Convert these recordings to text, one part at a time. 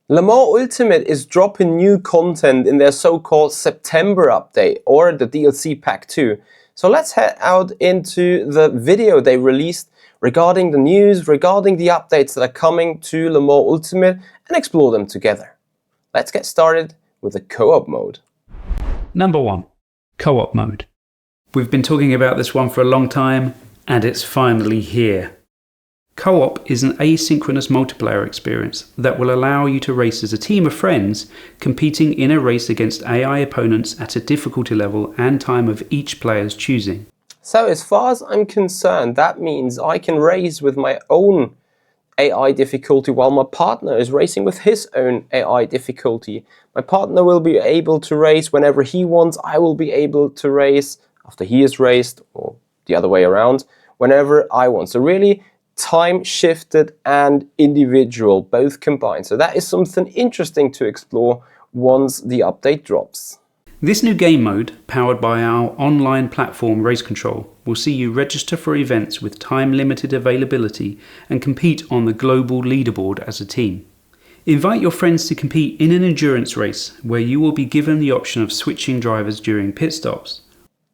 Le Mans Ultimate is dropping new content in their so-called September update, or the DLC Pack 2. So let's head out into the video they released regarding the news, regarding the updates that are coming to Le Mans Ultimate, and explore them together. Let's get started with the co-op mode. Number 1. Co-op mode. We've been talking about this one for a long time, and it's finally here. Co-op is an asynchronous multiplayer experience that will allow you to race as a team of friends, competing in a race against AI opponents at a difficulty level and time of each player's choosing. So as far as I'm concerned, that means I can race with my own AI difficulty while my partner is racing with his own AI difficulty. My partner will be able to race whenever he wants. I will be able to race after he is raced, or the other way around, whenever I want. So really, time shifted and individual, both combined. So that is something interesting to explore once the update drops. This new game mode, powered by our online platform Race Control, will see you register for events with time-limited availability and compete on the global leaderboard as a team. Invite your friends to compete in an endurance race where you will be given the option of switching drivers during pit stops.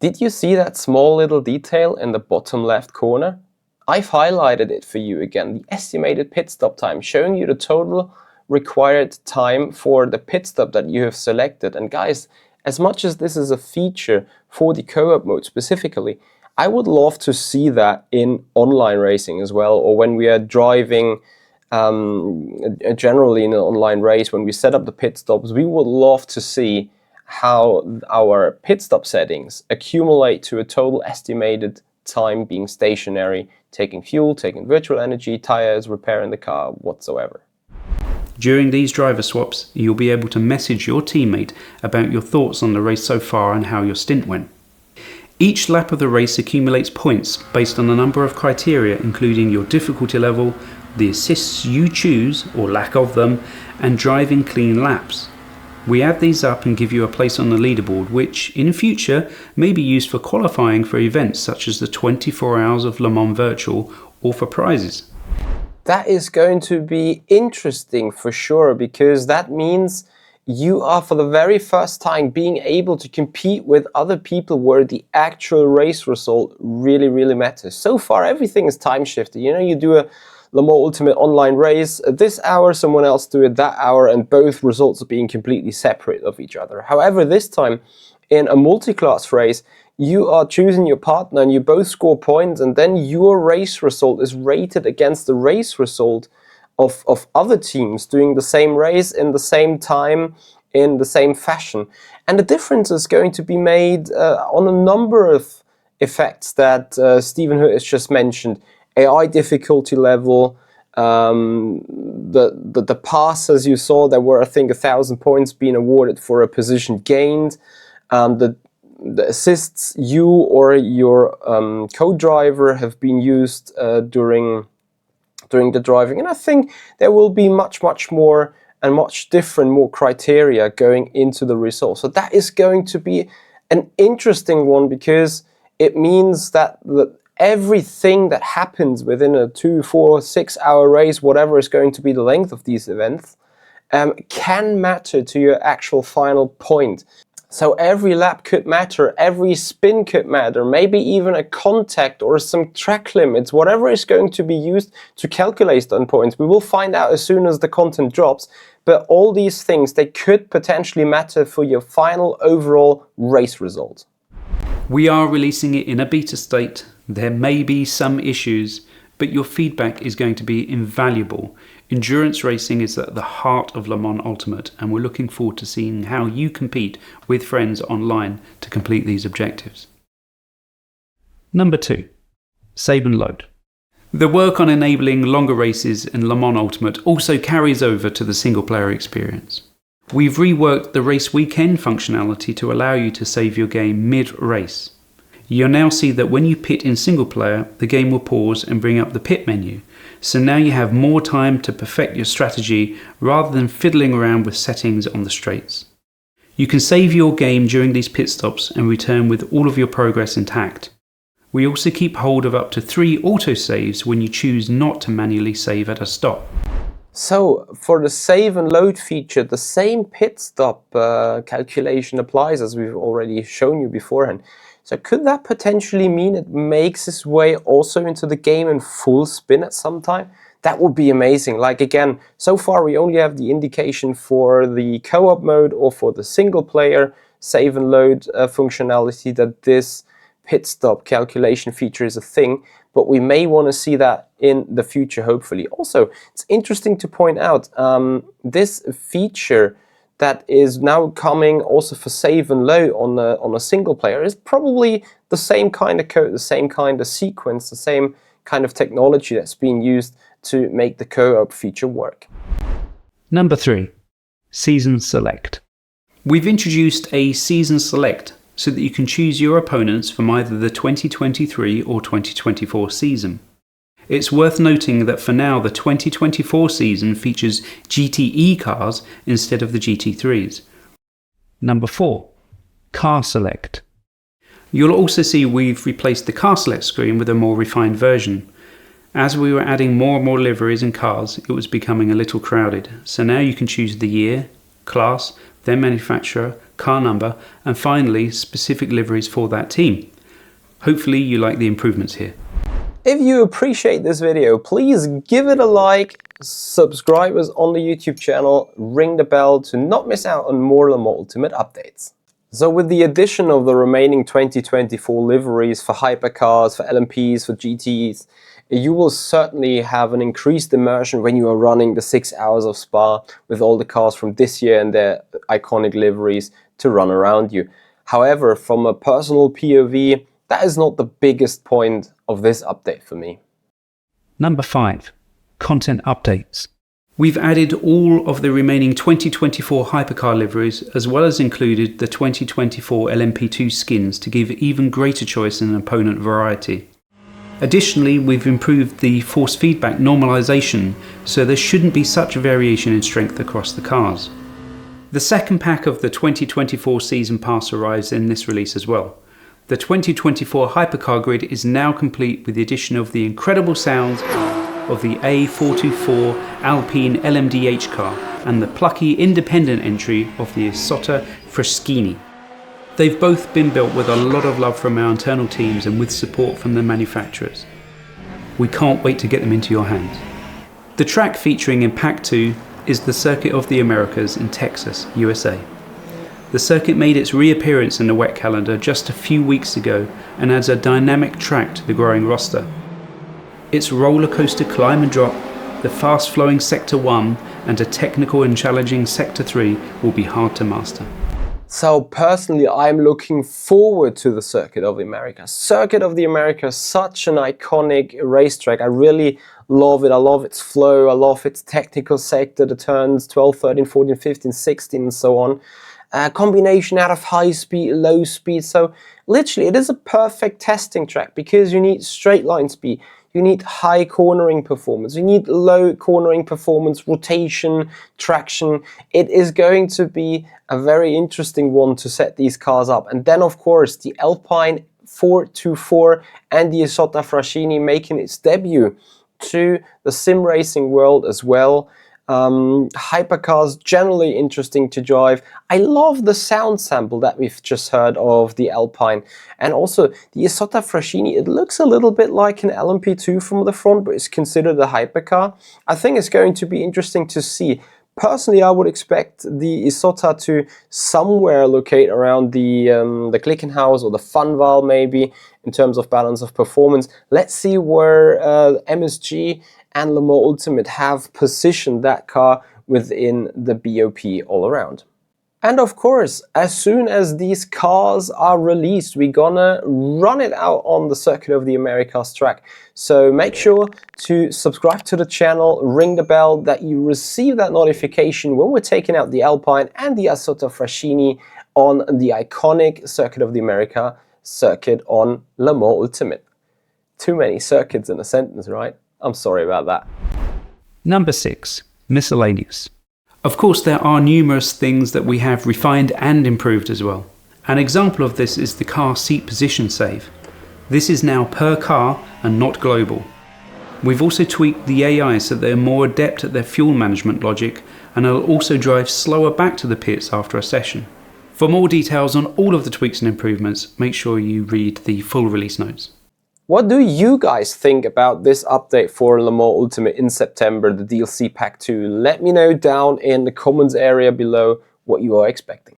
Did you see that small little detail in the bottom left corner? I've highlighted it for you again, the estimated pit stop time, showing you the total required time for the pit stop that you have selected. And guys, as much as this is a feature for the co-op mode specifically, I would love to see that in online racing as well, or when we are driving generally in an online race, when we set up the pit stops, we would love to see how our pit stop settings accumulate to a total estimated time being stationary, taking fuel, taking virtual energy, tires, repairing the car, whatsoever. During these driver swaps, you'll be able to message your teammate about your thoughts on the race so far and how your stint went. Each lap of the race accumulates points based on a number of criteria, including your difficulty level, the assists you choose or lack of them, and driving clean laps. We add these up and give you a place on the leaderboard, which in future may be used for qualifying for events such as the 24 Hours of Le Mans Virtual, or for prizes. That is going to be interesting for sure, because that means you are for the very first time being able to compete with other people where the actual race result really matters. So far everything is time shifted. You know, you do a Le Mans Ultimate online race at this hour, someone else do it that hour, and both results are being completely separate of each other. However, this time in a multi-class race, you are choosing your partner and you both score points, and then your race result is rated against the race result of other teams doing the same race in the same time, in the same fashion. And the difference is going to be made on a number of effects that Stephen Hood has just mentioned. AI difficulty level, the pass, as you saw, there were I think 1,000 points being awarded for a position gained. The assists you or your co-driver have been used during the driving, and I think there will be much more and much different, more criteria going into the result. So that is going to be an interesting one, because it means that everything that happens within a 2, 4, 6 hour race, whatever is going to be the length of these events, can matter to your actual final point. So every lap could matter, every spin could matter, maybe even a contact or some track limits, whatever is going to be used to calculate those points. We will find out as soon as the content drops, but all these things, they could potentially matter for your final overall race result. We are releasing it in a beta state. There may be some issues, but your feedback is going to be invaluable. Endurance racing is at the heart of Le Mans Ultimate, and we're looking forward to seeing how you compete with friends online to complete these objectives. Number 2. Save and load. The work on enabling longer races in Le Mans Ultimate also carries over to the single player experience. We've reworked the race weekend functionality to allow you to save your game mid-race. You'll now see that when you pit in single player, the game will pause and bring up the pit menu. So now you have more time to perfect your strategy rather than fiddling around with settings on the straights. You can save your game during these pit stops and return with all of your progress intact. We also keep hold of up to 3 autosaves when you choose not to manually save at a stop. So for the save and load feature, the same pit stop calculation applies as we've already shown you beforehand. So could that potentially mean it makes its way also into the game in full spin at some time? That would be amazing. Like again, so far we only have the indication for the co-op mode or for the single player save and load functionality that this pit stop calculation feature is a thing, but we may want to see that in the future, hopefully. Also, it's interesting to point out this feature that is now coming also for save and load on a single player is probably the same kind of code, the same kind of sequence, the same kind of technology that's being used to make the co-op feature work. Number 3, Season Select. We've introduced a Season Select so that you can choose your opponents from either the 2023 or 2024 season. It's worth noting that for now the 2024 season features GTE cars instead of the GT3s. Number 4, Car Select. You'll also see we've replaced the Car Select screen with a more refined version. As we were adding more and more liveries and cars, it was becoming a little crowded. So now you can choose the year, class, their manufacturer, car number, and finally specific liveries for that team. Hopefully you like the improvements here. If you appreciate this video, please give it a like, subscribe us on the YouTube channel, ring the bell to not miss out on more Le Mans Ultimate updates. So with the addition of the remaining 2024 liveries for hypercars, for LMPs, for GTs, you will certainly have an increased immersion when you are running the 6 hours of Spa with all the cars from this year and their iconic liveries to run around you. However, from a personal POV, that is not the biggest point of this update for me. Number 5, Content Updates. We've added all of the remaining 2024 hypercar liveries as well as included the 2024 LMP2 skins to give even greater choice and opponent variety. Additionally, we've improved the force feedback normalization, so there shouldn't be such a variation in strength across the cars. The second pack of the 2024 Season Pass arrives in this release as well. The 2024 Hypercar grid is now complete with the addition of the incredible sounds of the A424 Alpine LMDH car and the plucky independent entry of the Isotta Fraschini. They've both been built with a lot of love from our internal teams and with support from the manufacturers. We can't wait to get them into your hands. The track featuring in Pack 2 is the Circuit of the Americas in Texas, USA. The circuit made its reappearance in the wet calendar just a few weeks ago and adds a dynamic track to the growing roster. Its roller coaster climb and drop, the fast-flowing Sector 1 and a technical and challenging Sector 3 will be hard to master. So personally, I'm looking forward to the Circuit of the Americas. Circuit of the Americas, such an iconic racetrack. I really love it. I love its flow. I love its technical sector, the turns 12, 13, 14, 15, 16 and so on. A combination out of high speed, low speed. So literally it is a perfect testing track because you need straight line speed. You need high cornering performance, you need low cornering performance, rotation, traction. It is going to be a very interesting one to set these cars up. And then of course the Alpine 424 and the Isotta Fraschini making its debut to the Simracing world as well. Hypercars, generally interesting to drive. I love the sound sample that we've just heard of the Alpine. And also the Isotta Fraschini, it looks a little bit like an LMP2 from the front, but it's considered a hypercar. I think it's going to be interesting to see. Personally, I would expect the Isotta to somewhere locate around the Glickenhaus or the Funval maybe, in terms of balance of performance. Let's see where MSG and Le Mans Ultimate have positioned that car within the BOP all around. And of course, as soon as these cars are released, we're gonna run it out on the Circuit of the Americas track. So make sure to subscribe to the channel, ring the bell that you receive that notification when we're taking out the Alpine and the Isotta Fraschini on the iconic Circuit of the Americas circuit on Le Mans Ultimate. Too many circuits in a sentence, right? I'm sorry about that. Number 6, Miscellaneous. Of course, there are numerous things that we have refined and improved as well. An example of this is the car seat position save. This is now per car and not global. We've also tweaked the AI so they're more adept at their fuel management logic, and it'll also drive slower back to the pits after a session. For more details on all of the tweaks and improvements, make sure you read the full release notes. What do you guys think about this update for Le Mans Ultimate in September, the DLC Pack 2? Let me know down in the comments area below what you are expecting.